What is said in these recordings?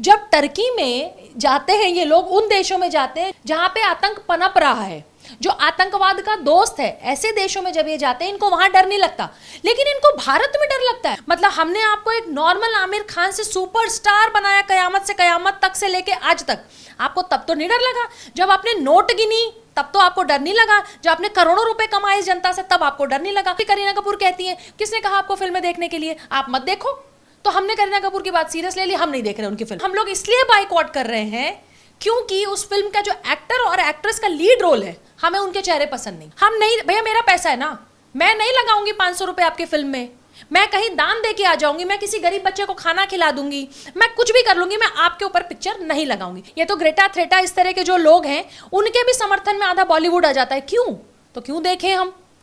जब टर्की में जाते हैं ये लोग, उन देशों में जाते हैं जहां पे आतंक पनप रहा है, जो आतंकवाद का दोस्त है, ऐसे देशों में जब ये जाते हैं इनको वहां डर नहीं लगता, लेकिन इनको भारत में डर लगता है। मतलब हमने आपको एक नॉर्मल आमिर खान से सुपरस्टार बनाया कयामत से कयामत तक से लेके आज तक, आपको तब तो नहीं डर लगा। जब आपने नोट गिनी तब तो आपको डर नहीं लगा। जब आपने करोड़ों रुपए कमाए इस जनता से तब आपको डर नहीं लगा। करीना कपूर कहती है, किसने कहा आपको फिल्में देखने के लिए, आप मत देखो। तो हमने करीना कपूर की बात सीरियस ले ली, हम नहीं देख रहे उनकी फिल्म। हम लोग इसलिए बाइकआउट कर रहे हैं क्योंकि उस फिल्म का जो एक्टर और एक्ट्रेस का लीड रोल है, हमें उनके चेहरे पसंद नहीं। हम नहीं, भैया मेरा पैसा है ना, मैं नहीं लगाऊंगी 500 रुपए आपकी फिल्म में, मैं कहीं दान दे के आ जाऊंगी, मैं किसी गरीब बच्चे को खाना खिला दूंगी, मैं कुछ भी कर लूंगी, मैं आपके ऊपर पिक्चर नहीं लगाऊंगी। ये तो ग्रेटा थ्रेटा इस तरह के जो लोग हैं उनके भी समर्थन में आधा बॉलीवुड आ जाता है। क्यों? तो क्यों देखें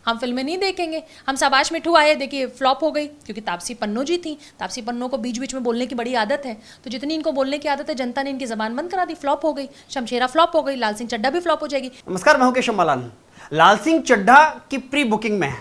हम फिल्में नहीं देखेंगे। हम शाबाश मिठू आए, देखिए फ्लॉप हो गई क्योंकि तापसी पन्नू जी थी। तापसी पन्नू को बीच बीच में बोलने की बड़ी आदत है, तो जितनी इनको बोलने की आदत है जनता ने इनकी जबान बंद करा दी, फ्लॉप हो गई। शमशेरा फ्लॉप हो गई, लाल सिंह चड्ढा भी फ्लॉप हो जाएगी। नमस्कार, मैं हूं केशव मालान। लाल सिंह चड्ढा की प्री बुकिंग में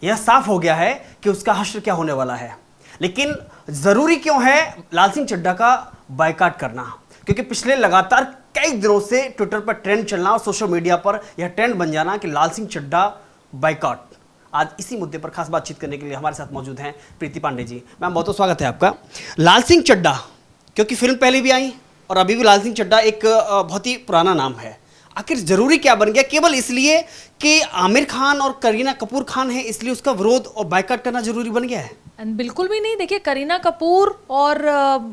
यह साफ हो गया है कि उसका हश्र क्या होने वाला है। लेकिन जरूरी क्यों है लाल सिंह चड्ढा का बायकॉट करना? क्योंकि पिछले लगातार कई दिनों से ट्विटर पर ट्रेंड चलना और सोशल मीडिया पर यह ट्रेंड बन जाना कि लाल सिंह चड्ढा बायकॉट। आज इसी मुद्दे पर खास बातचीत करने के लिए हमारे साथ मौजूद हैं प्रीति पांडे जी। मैम, बहुत बहुत स्वागत है आपका। लाल सिंह चड्ढा, क्योंकि फिल्म पहले भी आई और अभी भी लाल सिंह चड्ढा एक बहुत ही पुराना नाम है। आखिर जरूरी क्या बन गया? केवल इसलिए कि आमिर खान और करीना कपूर खान है इसलिए उसका विरोध और बायकॉट करना जरूरी बन गया है? बिल्कुल भी नहीं। देखिए, करीना कपूर और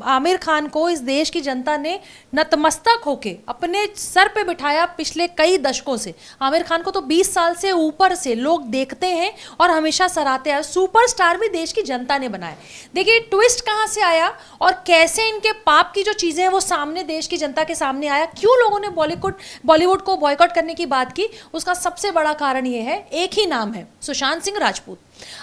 आमिर खान को इस देश की जनता ने नतमस्तक होके अपने सर पे बिठाया पिछले कई दशकों से। आमिर खान को तो 20 साल से ऊपर से लोग देखते हैं और हमेशा सराहते हैं। सुपरस्टार भी देश की जनता ने बनाया। देखिए, ट्विस्ट कहाँ से आया और कैसे इनके पाप की जो चीज़ें हैं वो सामने देश की जनता के सामने आया, क्यों लोगों ने बॉलीवुड को बॉयकॉट करने की बात की, उसका सबसे बड़ा कारण ये है, एक ही नाम है, सुशांत सिंह राजपूत।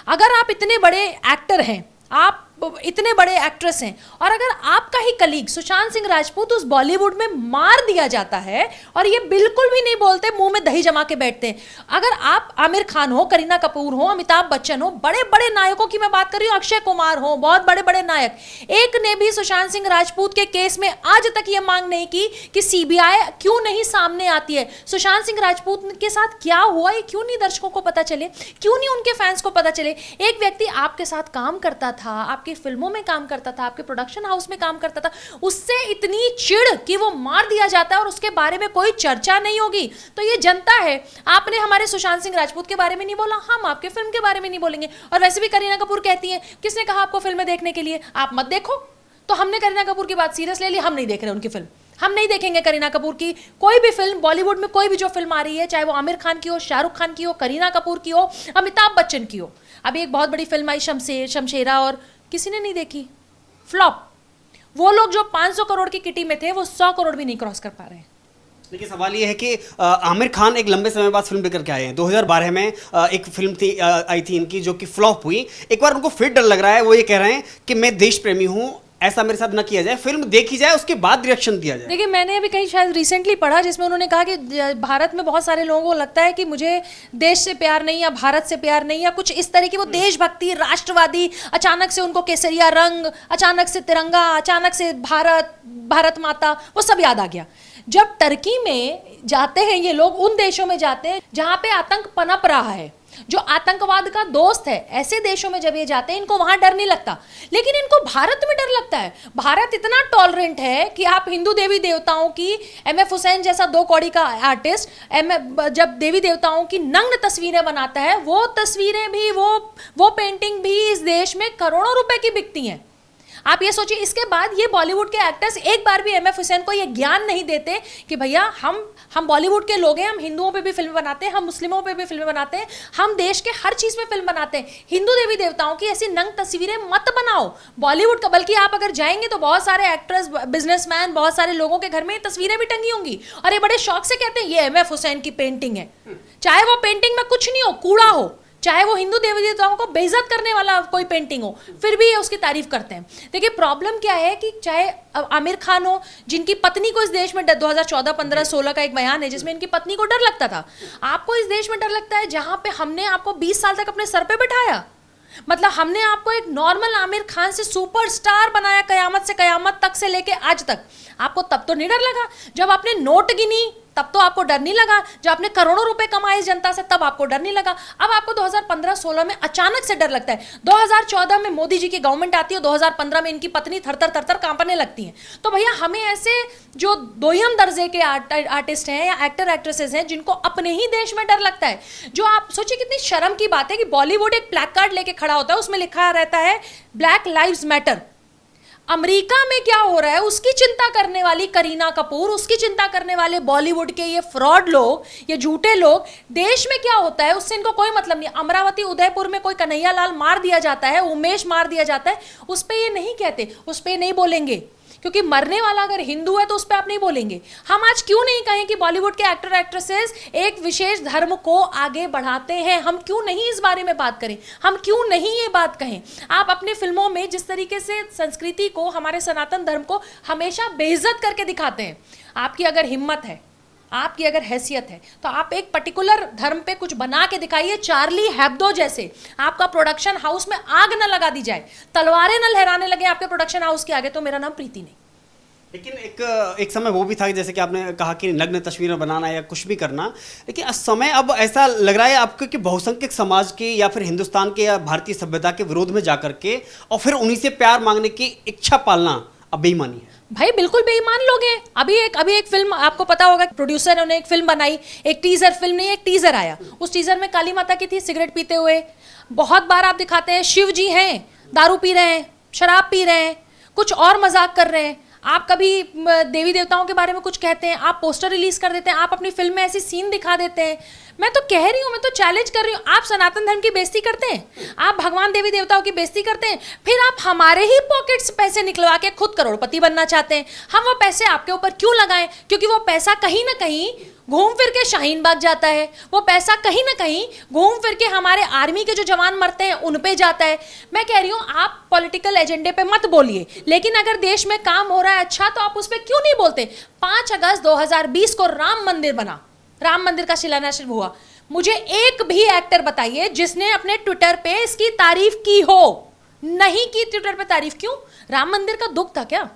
अगर आप इतने बड़े एक्टर हैं, आप इतने बड़े एक्ट्रेस हैं, और अगर आपका ही कलीग सुशांत सिंह राजपूत उस बॉलीवुड में मार दिया जाता है और ये बिल्कुल भी नहीं बोलते, मुंह में दही जमा के बैठते हैं। अगर आप आमिर खान हो, करीना कपूर हो, अमिताभ बच्चन हो, बड़े बड़े नायकों की मैं बात कर रही हूँ, अक्षय कुमार हो, बहुत बड़े बड़े नायक, एक ने भी सुशांत सिंह राजपूत के केस में आज तक ये मांग नहीं की कि सीबीआई क्यों नहीं सामने आती है, सुशांत सिंह राजपूत के साथ क्या हुआ, ये क्यों नहीं दर्शकों को पता चले, क्यों नहीं उनके फैंस को पता चले। एक व्यक्ति आपके साथ काम करता था, आपकी फिल्मों में काम करता था, आपके प्रोडक्शन हाउस में काम करता था, उससे इतनी चिढ़ कि वो मार दिया जाता है और उसके बारे में कोई चर्चा नहीं होगी। तो ये जनता है। आपने हमारे सुशांत सिंह राजपूत के बारे में नहीं बोला, हम आपके फिल्म के बारे में नहीं बोलेंगे। और वैसे भी करीना कपूर कहती है, किसने कहा आपको फिल्में देखने के लिए, आप मत देखो। तो हमने करीना कपूर की बात सीरियस ले ली, हम नहीं देख रहे उनकी फिल्म। हम नहीं देखेंगे करीना कपूर की कोई भी फिल्म। बॉलीवुड में कोई भी जो फिल्म आ रही है, चाहे वो आमिर खान की हो, शाहरुख खान की हो, करीना कपूर की हो, अमिताभ बच्चन की हो। अभी एक बहुत बड़ी फिल्म आई शमशेरा, और किसी ने नहीं देखी, फ्लॉप। वो लोग जो 500 करोड़ की किटी में थे वो 100 करोड़ भी नहीं क्रॉस कर पा रहे हैं। देखिए, सवाल ये है कि आमिर खान एक लंबे समय बाद फिल्म लेकर के आए हैं। 2012 में एक फिल्म आई थी इनकी जो कि फ्लॉप हुई। एक बार उनको फिर डर लग रहा है, वो ये कह रहे हैं कि मैं देश प्रेमी हूँ, ऐसा मेरे साथ न किया जाए, फिल्म देखी जाए उसके बाद रिएक्शन दिया जाए। देखिए, मैंने अभी कहीं शायद रिसेंटली पढ़ा जिसमें उन्होंने कहा कि भारत में बहुत सारे लोगों को लगता है कि मुझे देश से प्यार नहीं या भारत से प्यार नहीं या कुछ इस तरह की, वो देशभक्ति, राष्ट्रवादी, अचानक से उनको केसरिया रंग, अचानक से तिरंगा, अचानक से भारत माता, वो सब याद आ गया। जब टर्की में जाते हैं ये लोग, उन देशों में जाते हैं जहां पे आतंक पनप रहा है, जो आतंकवाद का दोस्त है, ऐसे देशों में जब ये जाते हैं इनको वहां डर नहीं लगता, लेकिन इनको भारत में डर लगता है। भारत इतना टॉलरेंट है कि आप हिंदू देवी देवताओं की, एमएफ हुसैन जैसा 2 कौड़ी का आर्टिस्ट जब देवी देवताओं की नग्न तस्वीरें बनाता है, वो तस्वीरें भी, वो पेंटिंग भी इस देश में करोड़ों रुपए की बिकती हैं। आप ये सोचिए, इसके बाद ये बॉलीवुड के एक्टर्स एक बार भी एमएफ हुसैन को ये ज्ञान नहीं देते कि भैया हम बॉलीवुड के लोग हैं, हम हिंदुओं पे भी फिल्म बनाते हैं, हम मुस्लिमों पे भी फिल्म बनाते हैं, हम देश के हर चीज़ में फिल्म बनाते हैं। हिंदू देवी देवताओं की ऐसी नंग तस्वीरें मत बनाओ बॉलीवुड का। बल्कि आप अगर जाएंगे तो बहुत सारे एक्टर्स, बिजनेसमैन, बहुत सारे लोगों के घर में तस्वीरें भी टंगी होंगी और ये बड़े शौक से कहते हैं ये एमएफ हुसैन की पेंटिंग है, चाहे वो पेंटिंग में कुछ नहीं हो, कूड़ा हो, चाहे वो हिंदू देवी देवताओं को बेइज्जत करने वाला कोई पेंटिंग हो, फिर भी ये उसकी तारीफ करते हैं। देखिए, प्रॉब्लम क्या है कि चाहे आमिर खान हो, जिनकी पत्नी को इस देश में 2014, 15, 16 का एक बयान है जिसमें इनकी पत्नी को डर लगता था। आपको इस देश में डर लगता है जहां पे हमने आपको 20 साल तक अपने सर पे बिठाया। मतलब हमने आपको एक नॉर्मल आमिर खान से सुपरस्टार बनाया कयामत से कयामत तक से लेके आज तक। आपको तब तो नहीं डर लगा जब आपने नोट गिनी, तब तो आपको डर नहीं लगा। जब आपने करोड़ों रुपए कमाए जनता से, तब आपको डर नहीं लगा। अब आपको 2015-16 में अचानक से डर लगता है। 2014 में मोदी जी की गवर्नमेंट आती है, 2015 में इनकी पत्नी थर थर कांपने लगती हैं। तो भैया हमें ऐसे जो दोयम दर्जे के आर्टिस्ट हैं या एक्टर एक्ट्रेसेस हैं जिनको अपने ही देश में डर लगता है, जो आप सोचिए कितनी शर्म की बात है कि बॉलीवुड एक प्लैक कार्ड लेके खड़ा होता है, उसमें लिखा रहता है ब्लैक लाइव्स मैटर। अमेरिका में क्या हो रहा है उसकी चिंता करने वाली करीना कपूर, उसकी चिंता करने वाले बॉलीवुड के ये फ्रॉड लोग, ये झूठे लोग, देश में क्या होता है उससे इनको कोई मतलब नहीं। अमरावती उदयपुर में कोई कन्हैया लाल मार दिया जाता है, उमेश मार दिया जाता है, उस पर ये नहीं कहते, उस पर नहीं बोलेंगे, क्योंकि मरने वाला अगर हिंदू है तो उस पर आप नहीं बोलेंगे। हम आज क्यों नहीं कहें कि बॉलीवुड के एक्टर एक्ट्रेसेस एक विशेष धर्म को आगे बढ़ाते हैं? हम क्यों नहीं इस बारे में बात करें? हम क्यों नहीं ये बात कहें? आप अपने फिल्मों में जिस तरीके से संस्कृति को, हमारे सनातन धर्म को हमेशा बेइज्जत करके दिखाते हैं, आपकी अगर हिम्मत है, आपकी अगर हैसियत है, तो आप एक पर्टिकुलर धर्म पे कुछ बना के दिखाइए। चार्ली हेब्दो जैसे आपका प्रोडक्शन हाउस में आग न लगा दी जाए, तलवारें न लहराने लगे आपके प्रोडक्शन हाउस के आगे, तो मेरा नाम प्रीति नहीं। लेकिन एक समय वो भी था जैसे कि आपने कहा कि नग्न तस्वीरें बनाना या कुछ भी करना, लेकिन समय अब ऐसा लग रहा है आपको कि बहुसंख्यक समाज के या फिर हिंदुस्तान के या भारतीय सभ्यता के विरोध में जाकर के और फिर उन्हीं से प्यार मांगने की इच्छा पालना अब बेईमानी है। भाई बिल्कुल बेईमान लोग हैं। अभी एक फिल्म आपको पता होगा, प्रोड्यूसर ने एक फिल्म बनाई, एक टीजर फिल्म नहीं, एक टीजर आया, उस टीजर में काली माता की थी सिगरेट पीते हुए। बहुत बार आप दिखाते हैं शिव जी हैं, दारू पी रहे हैं, शराब पी रहे हैं, कुछ और मजाक कर रहे हैं। आप कभी देवी देवताओं के बारे में कुछ कहते हैं, आप पोस्टर रिलीज कर देते हैं, आप अपनी फिल्म में ऐसी सीन दिखा देते हैं। मैं तो कह रही हूँ, मैं तो चैलेंज कर रही हूँ, आप सनातन धर्म की बेइज्जती करते हैं, आप भगवान देवी देवताओं की बेइज्जती करते हैं, फिर आप हमारे ही पॉकेट से पैसे निकलवा के खुद करोड़पति बनना चाहते हैं। हम वो पैसे आपके ऊपर क्यों लगाएं? क्योंकि वो पैसा कहीं ना कहीं घूम फिर के शाहीन बाग जाता है, वो पैसा कहीं ना कहीं घूम फिर के हमारे आर्मी के जो जवान मरते हैं उन पे जाता है। मैं कह रही हूँ आप पॉलिटिकल एजेंडे पे मत बोलिए, लेकिन अगर देश में काम हो रहा है अच्छा, तो आप उस पर क्यों नहीं बोलते? 5 अगस्त 2020 को राम मंदिर बना, राम मंदिर का शिलान्यास हुआ। मुझे एक भी एक्टर बताइए जिसने अपने ट्विटर पे इसकी तारीफ की हो। नहीं की ट्विटर पे तारीफ। क्यों? राम मंदिर का दुख था क्या?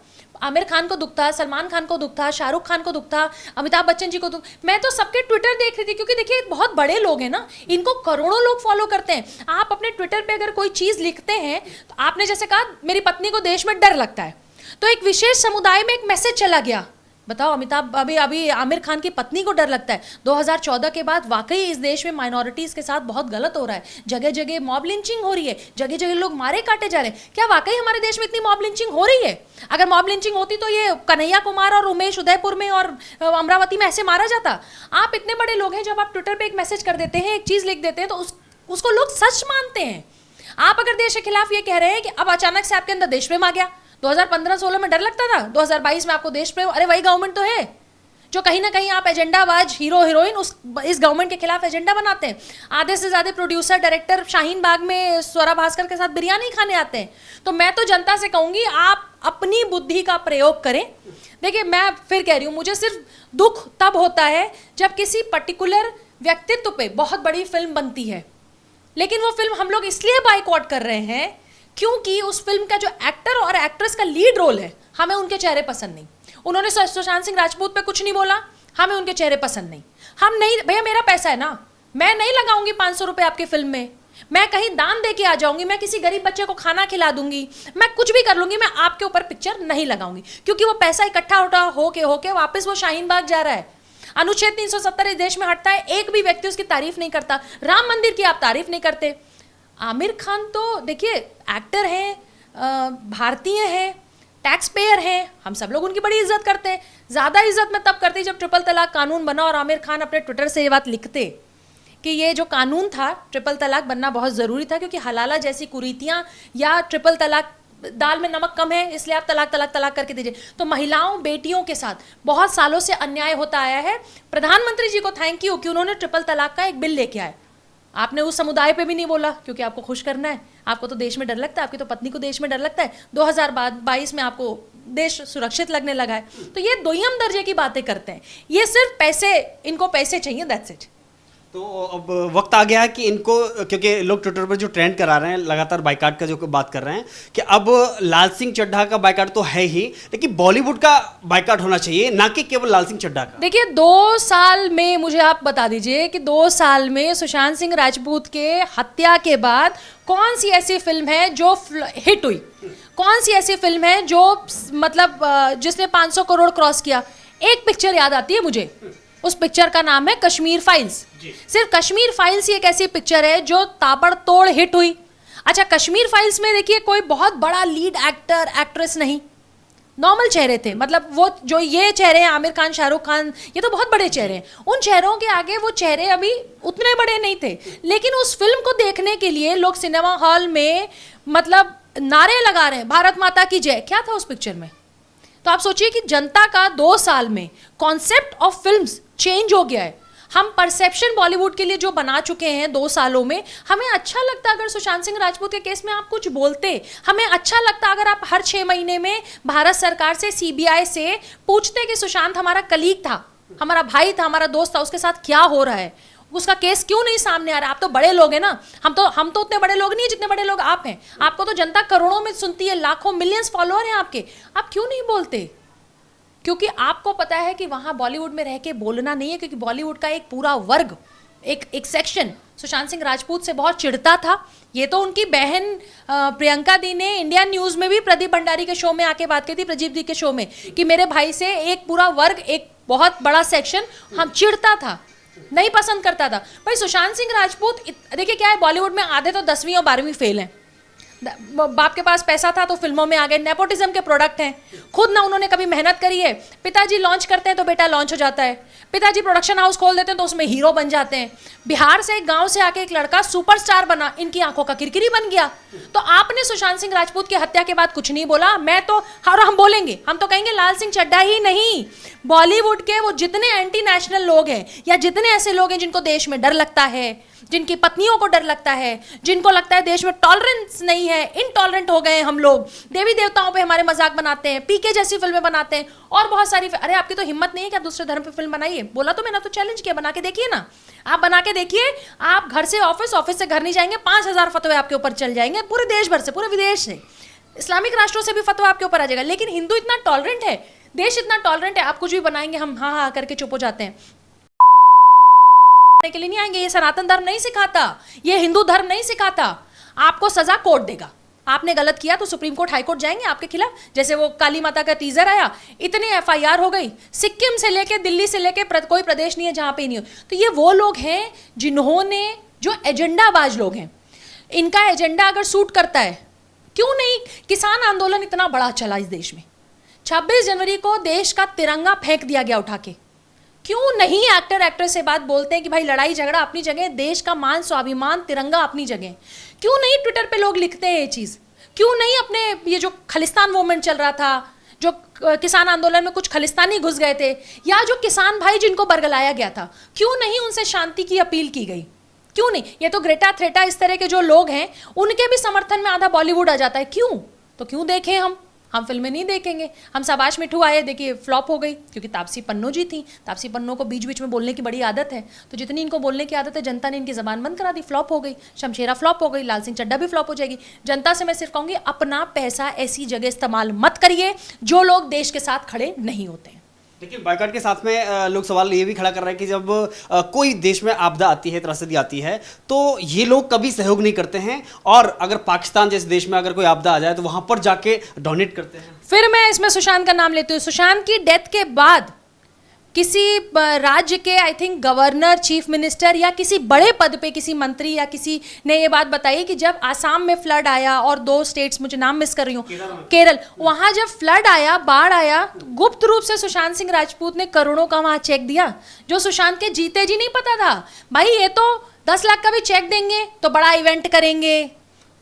आमिर खान को दुख था, सलमान खान को दुख था, शाहरुख खान को दुख था, अमिताभ बच्चन जी को दुख। मैं तो सबके ट्विटर देख रही थी, क्योंकि देखिए बहुत बड़े लोग हैं ना, इनको करोड़ों लोग फॉलो करते हैं। आप अपने ट्विटर पे अगर कोई चीज लिखते हैं, तो आपने जैसे कहा मेरी पत्नी को देश में डर लगता है, तो एक विशेष समुदाय में एक मैसेज चला गया। बताओ, अभी आमिर खान की पत्नी को डर लगता है। 2014 के बाद वाकई इस देश में माइनॉरिटीज के साथ बहुत गलत हो रहा है। जगह जगह मॉब लिंचिंग हो रही है, जगह जगह लोग मारे काटे जा रहे हैं। क्या वाकई हमारे देश में इतनी मॉब लिंचिंग हो रही है? अगर मॉब लिंचिंग होती तो ये कन्हैया कुमार और उमेश उदयपुर में और अमरावती में ऐसे मारा जाता? आप इतने बड़े लोग हैं, जब आप ट्विटर पर एक मैसेज कर देते हैं, एक चीज लिख देते हैं, तो उसको लोग सच मानते हैं। आप अगर देश के खिलाफ ये कह रहे हैं कि अब अचानक से आपके अंदर देश प्रेम आ गया, 2015-16 में डर लगता था, 2022 में आपको देश प्रेम, अरे वही गवर्नमेंट तो है जो कहीं ना कहीं आप एजेंडाबाज हीरो हीरोइन इस गवर्नमेंट के खिलाफ एजेंडा बनाते हैं। आधे से ज्यादा प्रोड्यूसर डायरेक्टर शाहीन बाग में स्वरा भास्कर के साथ बिरयानी खाने आते हैं। तो मैं तो जनता से कहूंगी आप अपनी बुद्धि का प्रयोग करें। देखिए, मैं फिर कह रही हूँ, मुझे सिर्फ दुख तब होता है जब किसी पर्टिकुलर व्यक्तित्व पे बहुत बड़ी फिल्म बनती है, लेकिन वो फिल्म हम लोग इसलिए बाइकआउट कर रहे हैं क्योंकि उस फिल्म का जो एक्टर और एक्ट्रेस का लीड रोल है, हमें उनके चेहरे पसंद नहीं। उन्होंने सुशांत सिंह राजपूत पे कुछ नहीं बोला, हमें उनके चेहरे पसंद नहीं। हम नहीं, भैया मेरा पैसा है ना, मैं नहीं लगाऊंगी 500 रुपए आपकी फिल्म में, मैं कहीं दान दे के आ जाऊंगी, मैं किसी गरीब बच्चे को खाना खिला दूंगी, मैं कुछ भी कर लूंगी, मैं आपके ऊपर पिक्चर नहीं लगाऊंगी, क्योंकि वो पैसा इकट्ठा होके वापस वो शाहीन बाग जा रहा है। अनुच्छेद 370 इस देश में हटता है, एक भी व्यक्ति उसकी तारीफ नहीं करता। राम मंदिर की आप तारीफ नहीं करते। आमिर खान तो देखिए एक्टर हैं, भारतीय हैं, टैक्स पेयर हैं, हम सब लोग उनकी बड़ी इज्जत करते हैं। ज़्यादा इज्जत मैं तब करती जब ट्रिपल तलाक कानून बना और आमिर खान अपने ट्विटर से ये बात लिखते कि ये जो कानून था, ट्रिपल तलाक बनना बहुत ज़रूरी था, क्योंकि हलाला जैसी कुरीतियाँ या ट्रिपल तलाक, दाल में नमक कम है इसलिए आप तलाक तलाक तलाक करके दीजिए। तो महिलाओं बेटियों के साथ बहुत सालों से अन्याय होता आया है। प्रधानमंत्री जी को थैंक यू कि उन्होंने ट्रिपल तलाक का एक बिल लेके आए। आपने उस समुदाय पे भी नहीं बोला, क्योंकि आपको खुश करना है, आपको तो देश में डर लगता है, आपकी तो पत्नी को देश में डर लगता है। 2022 में आपको देश सुरक्षित लगने लगा है। तो ये दोयम दर्जे की बातें करते हैं, ये सिर्फ पैसे, इनको पैसे चाहिए, दैट्स इट। तो अब वक्त आ गया है कि इनको, क्योंकि लोग ट्विटर पर जो ट्रेंड करा रहे हैं लगातार बाइकाट का जो बात कर रहे हैं कि अब लाल सिंह चड्ढा का बाइकाट तो है ही, लेकिन बॉलीवुड का बाइकाट होना चाहिए, ना कि केवल लाल सिंह चड्ढा का। देखिए 2 साल में मुझे आप बता दीजिए कि 2 साल में सुशांत सिंह राजपूत के हत्या के बाद कौन सी ऐसी फिल्म है जो हिट हुई, कौन सी ऐसी फिल्म है जो मतलब जिसने 500 करोड़ क्रॉस किया। एक पिक्चर याद आती है मुझे, उस पिक्चर का नाम है कश्मीर फाइल्स। सिर्फ कश्मीर फाइल्स ही एक ऐसी पिक्चर है जो ताबड़तोड़ हिट हुई। अच्छा, कश्मीर फाइल्स में देखिए कोई बहुत बड़ा लीड एक्टर एक्ट्रेस नहीं, नॉर्मल चेहरे थे। मतलब वो जो ये चेहरे हैं आमिर खान, शाहरुख खान, ये तो बहुत बड़े चेहरे हैं, उन चेहरों के आगे वो चेहरे अभी उतने बड़े नहीं थे। लेकिन उस फिल्म को देखने के लिए लोग सिनेमा हॉल में मतलब नारे लगा रहे हैं, भारत माता की जय। क्या था उस पिक्चर में? तो आप सोचिए कि जनता का 2 साल में कॉन्सेप्ट ऑफ फिल्म्स चेंज हो गया है। हम परसेप्शन बॉलीवुड के लिए जो बना चुके हैं 2 सालों में, हमें अच्छा लगता अगर सुशांत सिंह राजपूत के केस में आप कुछ बोलते, हमें अच्छा लगता अगर आप हर 6 महीने में भारत सरकार से, सीबीआई से पूछते कि सुशांत हमारा कलीग था, हमारा भाई था, हमारा दोस्त था, उसके साथ क्या हो रहा है, उसका केस क्यों नहीं सामने आ रहा। आप तो बड़े लोग हैं ना, हम तो उतने बड़े लोग नहीं है जितने बड़े लोग आप हैं। आपको तो जनता करोड़ों में सुनती है, लाखों मिलियंस फॉलोअर हैं आपके, आप क्यों नहीं बोलते? क्योंकि आपको पता है कि वहां बॉलीवुड में रह के बोलना नहीं है, क्योंकि बॉलीवुड का एक पूरा वर्ग, एक सेक्शन सुशांत सिंह राजपूत से बहुत चिढ़ता था। ये तो उनकी बहन प्रियंका दी ने इंडिया न्यूज़ में भी प्रदीप भंडारी के शो में आके बात की थी, प्रदीप दी के शो में, कि मेरे भाई से एक पूरा वर्ग, एक बहुत बड़ा सेक्शन हम चिढ़ता था, नहीं पसंद करता था। भाई सुशांत सिंह राजपूत, देखिए क्या है, बॉलीवुड में आधे तो 10वीं और 12वीं फेल हैं। बाप के पास पैसा था तो फिल्मों में आ गए, नेपोटिज्म के प्रोडक्ट हैं। खुद ना उन्होंने कभी मेहनत करी है। पिताजी लॉन्च करते हैं तो बेटा लॉन्च हो जाता है, पिताजी प्रोडक्शन हाउस खोल देते हैं तो उसमें हीरो बन जाते हैं। बिहार से एक गांव से आके एक लड़का सुपरस्टार बना, इनकी आंखों का किरकिरी बन गया। तो आपने सुशांत सिंह राजपूत की हत्या के बाद कुछ नहीं बोला। मैं तो, और हम बोलेंगे, हम तो कहेंगे लाल सिंह चड्ढा ही नहीं, बॉलीवुड के वो जितने एंटी नेशनल लोग हैं या जितने ऐसे लोग हैं जिनको देश में डर लगता है, जिनकी पत्नियों को डर लगता है, जिनको लगता है देश में टॉलरेंस नहीं है, इनटॉलरेंट हो गए हम लोग, देवी देवताओं पे हमारे मजाक बनाते हैं, पीके जैसी फिल्में बनाते हैं और बहुत सारी। अरे आपकी तो हिम्मत नहीं है क्या दूसरे धर्म पे फिल्म बनाइए? बोला तो मैंने तो चैलेंज किया, बना के देखिए ना। आप बना के देखिए, आप घर से ऑफिस, ऑफिस से घर नहीं जाएंगे, 5000 फतवे आपके ऊपर चल जाएंगे, पूरे देश भर से, पूरे विदेश से, इस्लामिक राष्ट्रों से भी फतवा आपके ऊपर आ जाएगा। लेकिन हिंदू इतना टॉलरेंट है, देश इतना टॉलरेंट है, आप कुछ भी बनाएंगे हम हाँ हाँ करके चुप हो जाते हैं। के लिए नहीं आएंगे। ये सनातन धर्म नहीं सिखाता, ये हिंदू धर्म नहीं सिखाता। आपको सजा कोर्ट देगा, आपने गलत किया तो सुप्रीम कोर्ट, हाई कोर्ट जाएंगे आपके खिलाफ। जैसे वो काली माता का टीजर आया, इतनी एफआईआर हो गई, सिक्किम से लेके दिल्ली से लेके कोई प्रदेश नहीं है जहां पे नहीं हो। तो ये वो लोग हैं जिन्होंने, जो एजेंडाबाज लोग हैं, इनका एजेंडा अगर सूट करता है, क्यों नहीं किसान आंदोलन इतना बड़ा चला इस देश में। 26 जनवरी को देश का तिरंगा फेंक दिया गया उठा के। क्यों नहीं एक्टर एक्ट्रेस से बात बोलते हैं कि भाई लड़ाई झगड़ा अपनी जगह, देश का मान स्वाभिमान तिरंगा अपनी जगह। क्यों नहीं ट्विटर पे लोग लिखते हैं ये चीज़? क्यों नहीं अपने ये जो खालिस्तान मूवमेंट चल रहा था, जो किसान आंदोलन में कुछ खालिस्तानी घुस गए थे, या जो किसान भाई जिनको बरगलाया गया था, क्यों नहीं उनसे शांति की अपील की गई? क्यों नहीं? ये तो ग्रेटा थ्रेटा इस तरह के जो लोग हैं उनके भी समर्थन में आधा बॉलीवुड आ जाता है। क्यों? तो क्यों देखें हम फिल्में नहीं देखेंगे। हम शाबाश मिठू आए, देखिए फ्लॉप हो गई, क्योंकि तापसी पन्नू जी थी। तापसी पन्नू को बीच बीच में बोलने की बड़ी आदत है, तो जितनी इनको बोलने की आदत है जनता ने इनकी ज़बान बंद करा दी, फ्लॉप हो गई। शमशेरा फ्लॉप हो गई, लाल सिंह चड्ढा भी फ्लॉप हो जाएगी। जनता से मैं सिर्फ कहूँगी, अपना पैसा ऐसी जगह इस्तेमाल मत करिए जो लोग देश के साथ खड़े नहीं होते हैं। लेकिन बाइकाट के साथ में लोग सवाल ये भी खड़ा कर रहे हैं कि जब कोई देश में आपदा आती है, त्रासदी आती है, तो ये लोग कभी सहयोग नहीं करते हैं, और अगर पाकिस्तान जैसे देश में अगर कोई आपदा आ जाए तो वहां पर जाके डोनेट करते हैं। फिर मैं इसमें सुशांत का नाम लेती हूँ। सुशांत की डेथ के बाद किसी राज्य के, I think governor, chief minister या किसी बड़े पद पे किसी मंत्री या किसी ने ये बात बताई कि जब आसाम में फ्लड आया, और 2 स्टेट्स, मुझे नाम मिस कर रही हूँ, केरल, वहाँ जब फ्लड आया, बाढ़ आया, तो गुप्त रूप से सुशांत सिंह राजपूत ने करोड़ों का वहाँ चेक दिया, जो सुशांत के जीते जी नहीं पता था। भाई ये तो 10 लाख का भी चेक देंगे तो बड़ा इवेंट करेंगे,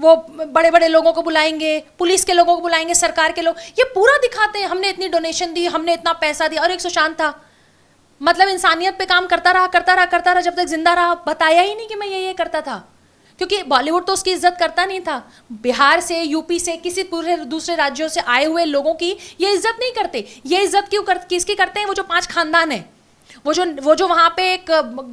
वो बड़े बड़े लोगों को बुलाएंगे, पुलिस के लोगों को बुलाएंगे, सरकार के लोग, ये पूरा दिखाते हैं हमने इतनी डोनेशन दी, हमने इतना पैसा दिया। और एक सुशांत था, मतलब इंसानियत पे काम करता रहा जब तक जिंदा रहा, बताया ही नहीं कि मैं ये करता था, क्योंकि बॉलीवुड तो उसकी इज्जत करता नहीं था। बिहार से, यूपी से, किसी पूरे दूसरे राज्यों से आए हुए लोगों की ये इज्जत नहीं करते। ये इज्जत किसकी करते हैं? वो जो 5 खानदान है, वो जो वहां पे एक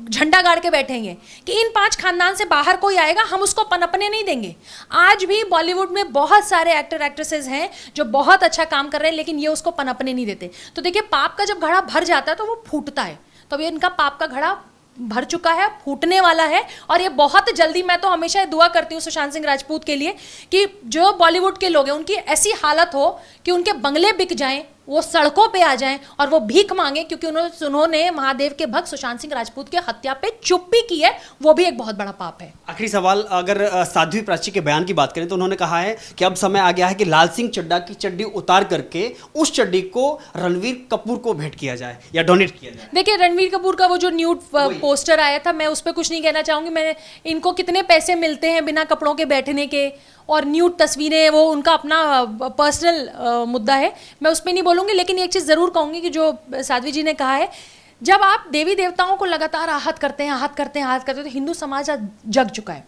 झंडा गाड़ के बैठेंगे कि इन 5 खानदान से बाहर कोई आएगा, हम उसको पनपने नहीं देंगे। आज भी बॉलीवुड में बहुत सारे एक्टर एक्ट्रेसेस हैं जो बहुत अच्छा काम कर रहे हैं, लेकिन ये उसको पनपने नहीं देते। तो देखिए, पाप का जब घड़ा भर जाता है तो वो फूटता है। तो अब ये इनका पाप का घड़ा भर चुका है, फूटने वाला है, और ये बहुत जल्दी, मैं तो हमेशा दुआ करती हूँ सुशांत सिंह राजपूत के लिए कि जो बॉलीवुड के लोग हैं उनकी ऐसी हालत हो कि उनके बंगले बिक जाएं, वो सड़कों पे आ जाएं और वो भीख मांगे, क्योंकि उन्होंने महादेव के भक्त सुशांत सिंह राजपूत के हत्या पे चुप्पी की है। वो भी एक बहुत बड़ा पाप है। आखिरी सवाल, अगर साध्वी प्राची के बयान की बात करें तो उन्होंने कहा है कि अब समय आ गया है कि लाल सिंह चड्ढा की चड्डी उतार करके उस चड्डी को रणवीर कपूर को भेंट किया जाए या डोनेट किया जाए। देखिए, रणवीर कपूर का वो जो न्यूड पोस्टर आया था, मैं उस पर कुछ नहीं कहना चाहूंगी। मैं इनको कितने पैसे मिलते हैं बिना कपड़ों के बैठने के, और न्यूड तस्वीरें, वो उनका अपना पर्सनल मुद्दा है, मैं उस पर नहीं बोलूँगी। लेकिन एक चीज़ ज़रूर कहूँगी कि जो साध्वी जी ने कहा है, जब आप देवी देवताओं को लगातार आहत करते हैं तो हिंदू समाज आज जग चुका है।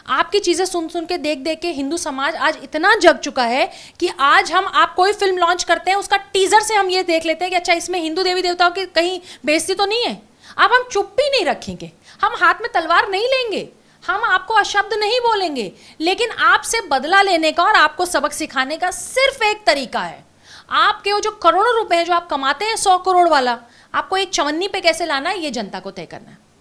आपकी चीज़ें सुन सुन के, देख देख के हिंदू समाज आज इतना जग चुका है कि आज आप कोई फिल्म लॉन्च करते हैं, उसका टीजर से हम ये देख लेते हैं कि अच्छा, इसमें हिंदू देवी देवताओं की कहीं बेइज्जती तो नहीं है। अब हम चुप्पी नहीं रखेंगे, हम हाथ में तलवार नहीं लेंगे, हम आपको अशब्द नहीं बोलेंगे, लेकिन आपसे बदला लेने का और आपको सबक सिखाने का सिर्फ एक तरीका है। आपके वो जो करोड़ों रुपए हैं जो आप कमाते हैं, 100 करोड़ वाला, आपको एक चवन्नी पे कैसे लाना है, ये जनता को तय करना है।